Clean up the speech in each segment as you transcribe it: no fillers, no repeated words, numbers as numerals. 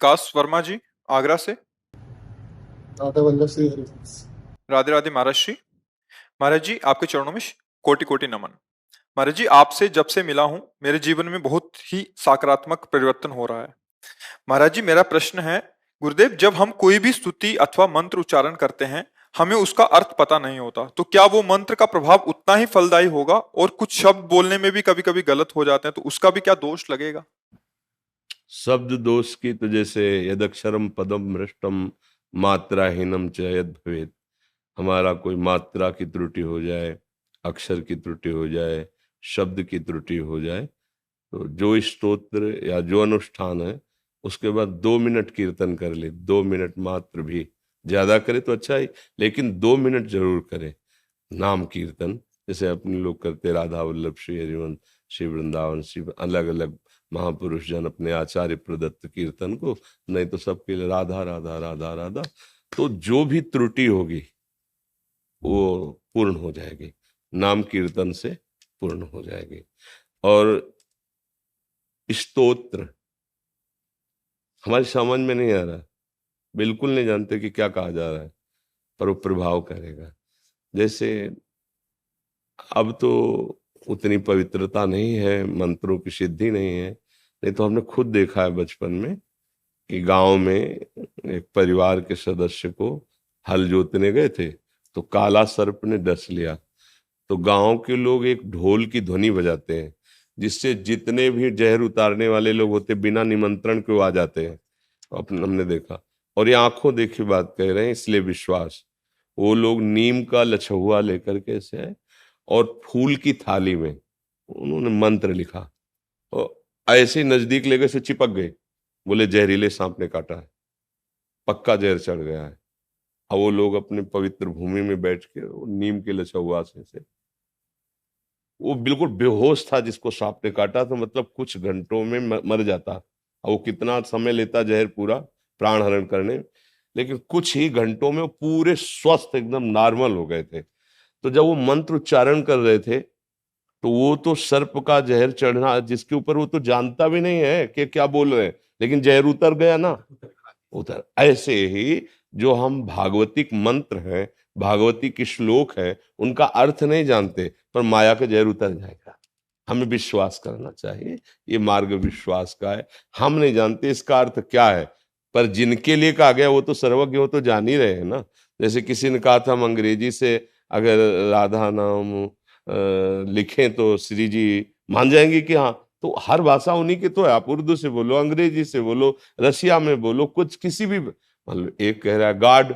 विकास वर्मा जी, आगरा से। राधा वल्लभ श्री हरिवंश। राधे राधे महाराज श्री। महाराज जी, आपके चरणों में कोटि कोटि नमन। महाराज जी, आपसे जब से मिला हूं, मेरे जीवन में बहुत ही सकारात्मक परिवर्तन हो रहा है। महाराज जी, मेरा प्रश्न है, गुरुदेव, जब हम कोई भी स्तुति अथवा मंत्र उच्चारण करते हैं, हमें उसका अर्थ पता नहीं होता, तो क्या वो मंत्र का प्रभाव उतना ही फलदायी होगा? और कुछ शब्द बोलने में भी कभी कभी गलत हो जाते हैं, तो उसका भी क्या दोष लगेगा? शब्द दोष की तो जैसे यदक्षरम पदम भ्रष्टम मात्राहीनम च यद भवेत्, हमारा कोई मात्रा की त्रुटि हो जाए, अक्षर की त्रुटि हो जाए, शब्द की त्रुटि हो जाए, तो जो स्तोत्र या जो अनुष्ठान है उसके बाद 2 मिनट कीर्तन कर ले, 2 मिनट मात्र भी, ज्यादा करे तो अच्छा ही, लेकिन 2 मिनट जरूर करे नाम कीर्तन। जैसे अपने लोग करते राधा वल्लभ श्री हरिवंश, श्री वृंदावन, श्री अलग अलग महापुरुष जन अपने आचार्य प्रदत्त कीर्तन को, नहीं तो सबके लिए राधा राधा राधा राधा। तो जो भी त्रुटि होगी वो पूर्ण हो जाएगी, नाम कीर्तन से पूर्ण हो जाएगी। और स्तोत्र हमारी समझ में नहीं आ रहा, बिल्कुल नहीं जानते कि क्या कहा जा रहा है, पर वो प्रभाव करेगा। जैसे अब तो उतनी पवित्रता नहीं है, मंत्रों की सिद्धि नहीं है, नहीं तो हमने खुद देखा है बचपन में कि गांव में एक परिवार के सदस्य को हल जोतने गए थे, तो काला सर्प ने डस लिया। तो गांव के लोग एक ढोल की ध्वनि बजाते हैं, जिससे जितने भी जहर उतारने वाले लोग होते बिना निमंत्रण के आ जाते हैं। हमने देखा, और ये आंखों देखी बात कह रहे हैं, इसलिए विश्वास। वो लोग नीम का लछुआ लेकर के ऐसे आए और फूल की थाली में उन्होंने मंत्र लिखा और ऐसे ही नजदीक लेकर से चिपक गए। बोले जहरीले सांप ने काटा है, पक्का जहर चढ़ गया है। अब वो लोग अपने पवित्र भूमि में बैठ के नीम के लछुआ से वो बिल्कुल बेहोश था, जिसको सांप ने काटा, तो मतलब कुछ घंटों में मर जाता। अब वो कितना समय लेता जहर पूरा प्राण हरण करने, लेकिन कुछ ही घंटों में वो पूरे स्वस्थ एकदम नॉर्मल हो गए थे। तो जब वो मंत्र उच्चारण कर रहे थे, तो वो तो सर्प का जहर चढ़ना, जिसके ऊपर वो तो जानता भी नहीं है कि क्या बोल रहे हैं, लेकिन जहर उतर गया ना, उतर। ऐसे ही जो हम भागवतिक मंत्र हैं, भागवती के श्लोक है, उनका अर्थ नहीं जानते, पर माया का जहर उतर जाएगा। हमें विश्वास करना चाहिए, ये मार्ग विश्वास का है। हम नहीं जानते इसका अर्थ क्या है, पर जिनके लिए कहा गया वो तो सर्वज्ञ, वो तो जान ही रहे हैं ना। जैसे किसी ने कहा था हम अंग्रेजी से अगर राधा नाम लिखें तो श्री जी मान जाएंगे कि हाँ, तो हर भाषा उन्हीं की तो है। आप उर्दू से बोलो, अंग्रेजी से बोलो, रसिया में बोलो, कुछ किसी भी, मतलब एक कह रहा है गॉड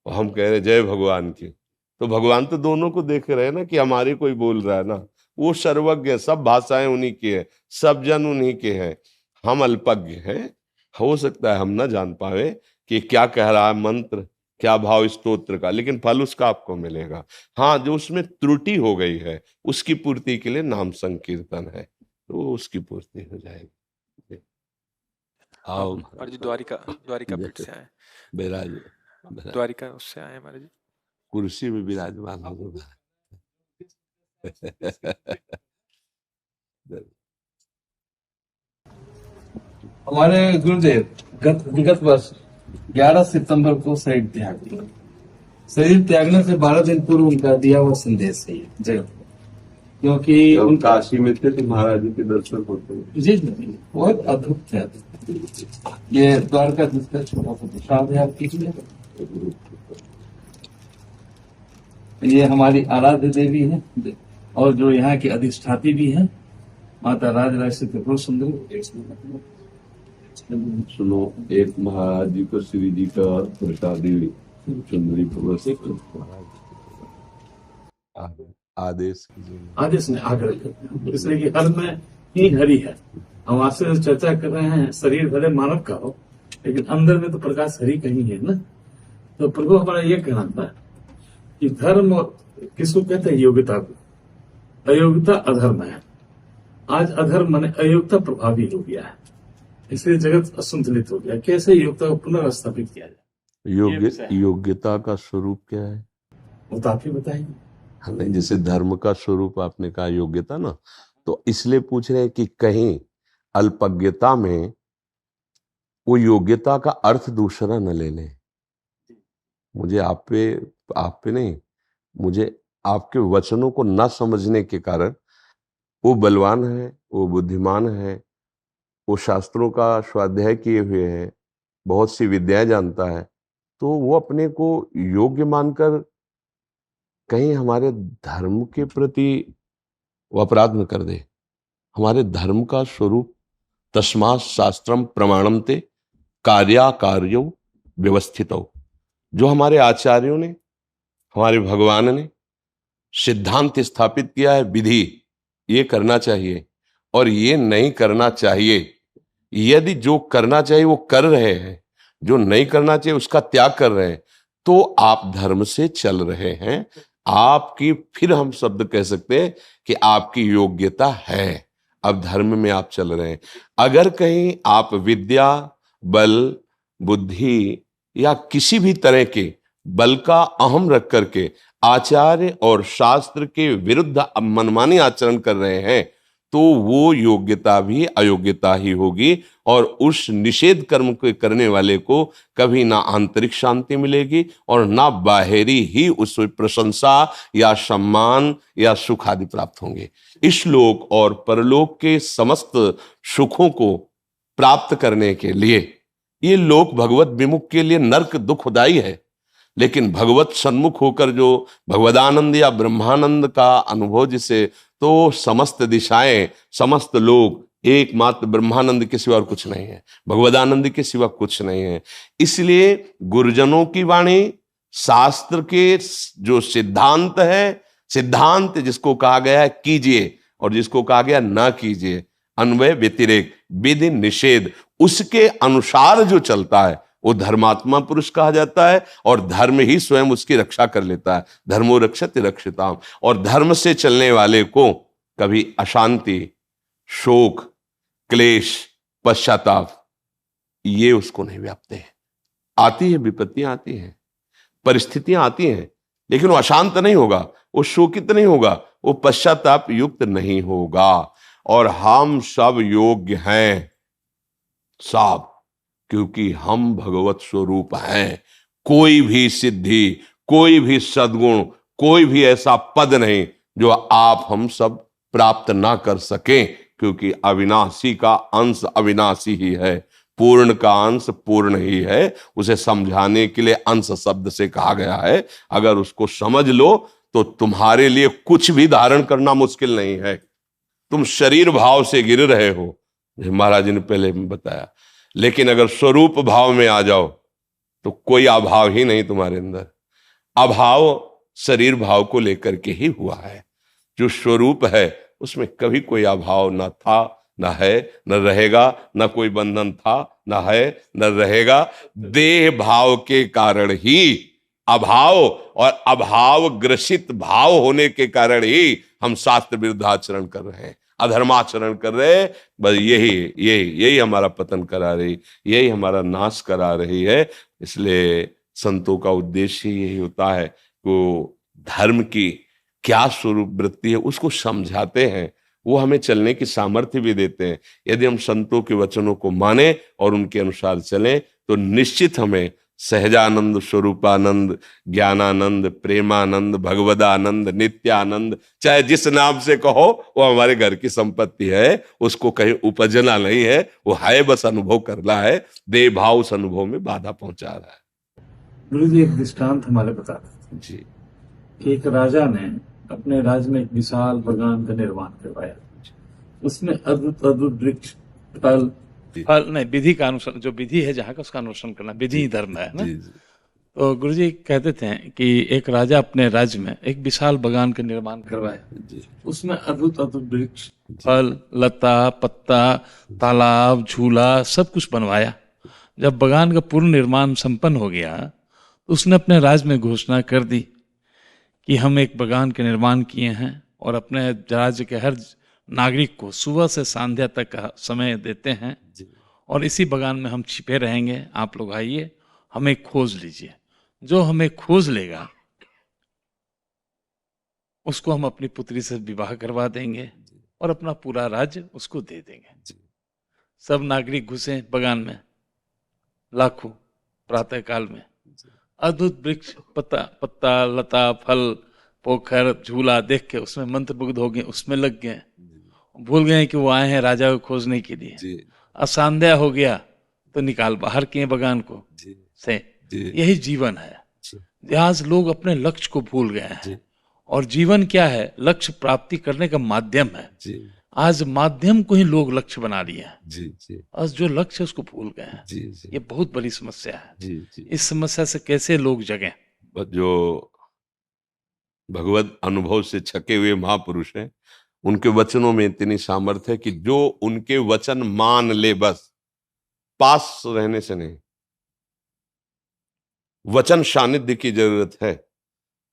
और हम कह रहे हैं जय भगवान की, तो भगवान तो दोनों को देख रहे हैं ना कि हमारे कोई बोल रहा है ना। वो सर्वज्ञ है, सब भाषाएं उन्हीं की है, सब जन उन्हीं के हैं, हम अल्पज्ञ हैं। हो सकता है हम ना जान पाए कि क्या कह रहा है मंत्र, क्या भाव स्तोत्र का, लेकिन फल उसका आपको मिलेगा। हाँ, जो उसमें त्रुटि हो गई है उसकी पूर्ति के लिए नाम संकीर्तन है, तो उसकी पूर्ति हो जाएगी। आओ महाराज जी, द्वारिका द्वारिका पीठ से आए। बिराज, द्वारिका उससे आए महाराज जी। कुर्सी में विराजमान हो। हमारे गुरुदेव विगत वर्ष 11 सितंबर को शरीर त्याग दिया। शरीर त्यागने से 12 दिन पूर्व उनका दिया हुआ संदेश है जगत को, क्योंकि उनका काशी में थे तो महाराज जी के दर्शन होते हैं। जी बहुत अद्भुत थे। ये द्वारका जिसका छोटा सा प्रसाद है, आप कीजिए। ये हमारी आराध्य देवी है और जो यहाँ की अधिष्ठात्री भी है, माता राजराजेश्वरी त्रिपुर सुंदरी। सुनो, एक महाराज जी को श्री जी का प्रसादी सुंदरी आदेश ने आग्रह करते, इसलिए कि हर में ही हरि है। हम आपसे चर्चा कर रहे हैं, शरीर भले मानव का हो लेकिन अंदर में तो प्रकाश हरि कहीं है ना। तो प्रभु हमारा ये कहना था कि धर्म किसको कहते हैं? योग्यता को। अयोग्यता अधर्म है। आज अधर्म माने अयोग्यता प्रभावी हो गया है, इसलिए जगत असंतुलित हो गया। कैसे योग्यता को पुनर्स्थापित किया जाए? योग्यता का स्वरूप क्या है वो तो आप ही बताएंगे। नहीं, जैसे धर्म का स्वरूप आपने कहा योग्यता ना, तो इसलिए पूछ रहे हैं कि कहीं अल्पज्ञता में वो योग्यता का अर्थ दूसरा न ले लें। मुझे आप पे नहीं, मुझे आपके वचनों को न समझने के कारण वो बलवान है, वो बुद्धिमान है, वो शास्त्रों का स्वाध्याय किए हुए है, बहुत सी विद्याएं जानता है, तो वो अपने को योग्य मानकर कहीं हमारे धर्म के प्रति वो अपराध न कर दे। हमारे धर्म का स्वरूप तस्मात् शास्त्रम प्रमाणम ते कार्याकार्यो व्यवस्थितो, जो हमारे आचार्यों ने, हमारे भगवान ने सिद्धांत स्थापित किया है, विधि, ये करना चाहिए और ये नहीं करना चाहिए। यदि जो करना चाहिए वो कर रहे हैं, जो नहीं करना चाहिए उसका त्याग कर रहे हैं, तो आप धर्म से चल रहे हैं। आपकी, फिर हम शब्द कह सकते हैं कि आपकी योग्यता है, अब धर्म में आप चल रहे हैं। अगर कहीं आप विद्या, बल, बुद्धि या किसी भी तरह के बल का अहम रख करके आचार्य और शास्त्र के विरुद्ध मनमानी आचरण कर रहे हैं, तो वो योग्यता भी अयोग्यता ही होगी और उस निषेध कर्म को करने वाले को कभी ना आंतरिक शांति मिलेगी और ना बाहरी ही उस प्रशंसा या सम्मान या सुख आदि प्राप्त होंगे। इस लोक और परलोक के समस्त सुखों को प्राप्त करने के लिए ये लोक भगवत विमुख के लिए नरक दुखदायी है, लेकिन भगवत सन्मुख होकर जो भगवदानंद या ब्रह्मानंद का अनुभव जिसे, तो समस्त दिशाएं, समस्त लोग एकमात्र ब्रह्मानंद के सिवा और कुछ नहीं है, भगवदानंद के सिवा कुछ नहीं है। इसलिए गुरुजनों की वाणी, शास्त्र के जो सिद्धांत है, सिद्धांत जिसको कहा गया है कीजिए और जिसको कहा गया ना कीजिए, अन्वय व्यतिरेक विधि निषेध, उसके अनुसार जो चलता है वो धर्मात्मा पुरुष कहा जाता है और धर्म ही स्वयं उसकी रक्षा कर लेता है। धर्मो रक्षति रक्षिताम। और धर्म से चलने वाले को कभी अशांति, शोक, क्लेश, पश्चाताप ये उसको नहीं व्यापते हैं। आती है, विपत्तियां आती हैं, परिस्थितियां आती हैं, लेकिन वो अशांत नहीं होगा, वो शोकित नहीं होगा, वो पश्चाताप युक्त नहीं होगा। और हम सब योग्य हैं, सब, क्योंकि हम भगवत स्वरूप हैं। कोई भी सिद्धि, कोई भी सद्गुण, कोई भी ऐसा पद नहीं जो आप हम सब प्राप्त ना कर सकें, क्योंकि अविनाशी का अंश अविनाशी ही है, पूर्ण का अंश पूर्ण ही है। उसे समझाने के लिए अंश शब्द से कहा गया है। अगर उसको समझ लो तो तुम्हारे लिए कुछ भी धारण करना मुश्किल नहीं है। तुम शरीर भाव से गिर रहे हो, महाराज जी ने पहले बताया, लेकिन अगर स्वरूप भाव में आ जाओ तो कोई अभाव ही नहीं तुम्हारे अंदर। अभाव शरीर भाव को लेकर के ही हुआ है। जो स्वरूप है उसमें कभी कोई अभाव ना था, ना है, न रहेगा, न कोई बंधन था, न है, न रहेगा। देह भाव के कारण ही अभाव और अभाव ग्रसित भाव होने के कारण ही हम शास्त्र विरुद्ध आचरण कर रहे हैं, अधर्माचरण कर रहे हैं। बस यही हमारा पतन करा रही, यही हमारा नाश करा रही है। इसलिए संतों का उद्देश्य यही होता है कि धर्म की क्या स्वरूप वृत्ति है उसको समझाते हैं, वो हमें चलने की सामर्थ्य भी देते हैं। यदि हम संतों के वचनों को माने और उनके अनुसार चलें तो निश्चित हमें सहजानंद, स्वरूपानंद, ज्ञानानंद, प्रेमानंद, भगवदानंद, नित्यानंद, चाहे जिस नाम से कहो, वो हमारे घर की संपत्ति है। उसको कहीं उपजना नहीं है, वो है बस अनुभव करना है। देह भाव उस अनुभव में बाधा पहुंचा रहा है। गुरु जी एक दृष्टांत हमारे बताते जी। कि एक राजा ने अपने राज्य में एक विशाल बगान का निर्माण करवाया। उसमें अद्भुत अद्भुत वृक्ष, फल नहीं, विधि का अनुसरण, जो विधि है जहाँ का उसका अनुसरण करना, विधि ही धर्म है ना। तो गुरु जी कहते थे कि एक राजा अपने राज्य में एक विशाल बगान का निर्माण करवाया। उसमें अद्भुत अद्भुत वृक्ष, फल, लता, पत्ता, तालाब, झूला सब कुछ बनवाया। जब बगान का पूर्ण निर्माण संपन्न हो गया तो उसने अपने राज्य में घोषणा कर दी कि हम एक बगान के निर्माण किए हैं और अपने राज्य के हर नागरिक को सुबह से संध्या तक का समय देते हैं और इसी बगान में हम छिपे रहेंगे। आप लोग आइए, हमें खोज लीजिए। जो हमें खोज लेगा उसको हम अपनी पुत्री से विवाह करवा देंगे और अपना पूरा राज्य उसको दे देंगे। सब नागरिक घुसे बगान में लाखों प्रातः काल में। अद्भुत वृक्ष, पत्ता पत्ता, लता, फल, पोखर, झूला देख के उसमें मंत्रमुग्ध हो गए, उसमें लग गए, भूल गए कि वो आए हैं राजा को खोजने के लिए। असंध्या हो गया तो निकाल बाहर किए बगान को से। यही जीवन है। आज लोग अपने लक्ष्य को भूल गए हैं। और जीवन क्या है? लक्ष्य प्राप्ति करने का माध्यम है। आज माध्यम को ही लोग लक्ष्य बना लिया है। आज जो लक्ष्य है उसको भूल गए हैं। ये बहुत बड़ी समस्या है। इस समस्या से कैसे लोग जगें? जो भगवत अनुभव से छके हुए महापुरुष हैं, उनके वचनों में इतनी सामर्थ्य है कि जो उनके वचन मान ले, बस पास रहने से नहीं, वचन सानिध्य की जरूरत है।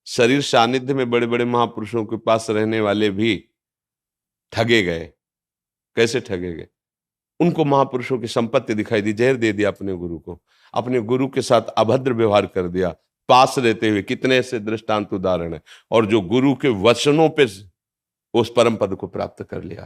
शरीर सानिध्य में बड़े बड़े महापुरुषों के पास रहने वाले भी ठगे गए। कैसे ठगे गए? उनको महापुरुषों की संपत्ति दिखाई दी, जहर दे दिया अपने गुरु को, अपने गुरु के साथ अभद्र व्यवहार कर दिया पास रहते हुए। कितने ऐसे दृष्टांत उदाहरण है। और जो गुरु के वचनों पे उस परम पद को प्राप्त कर लिया।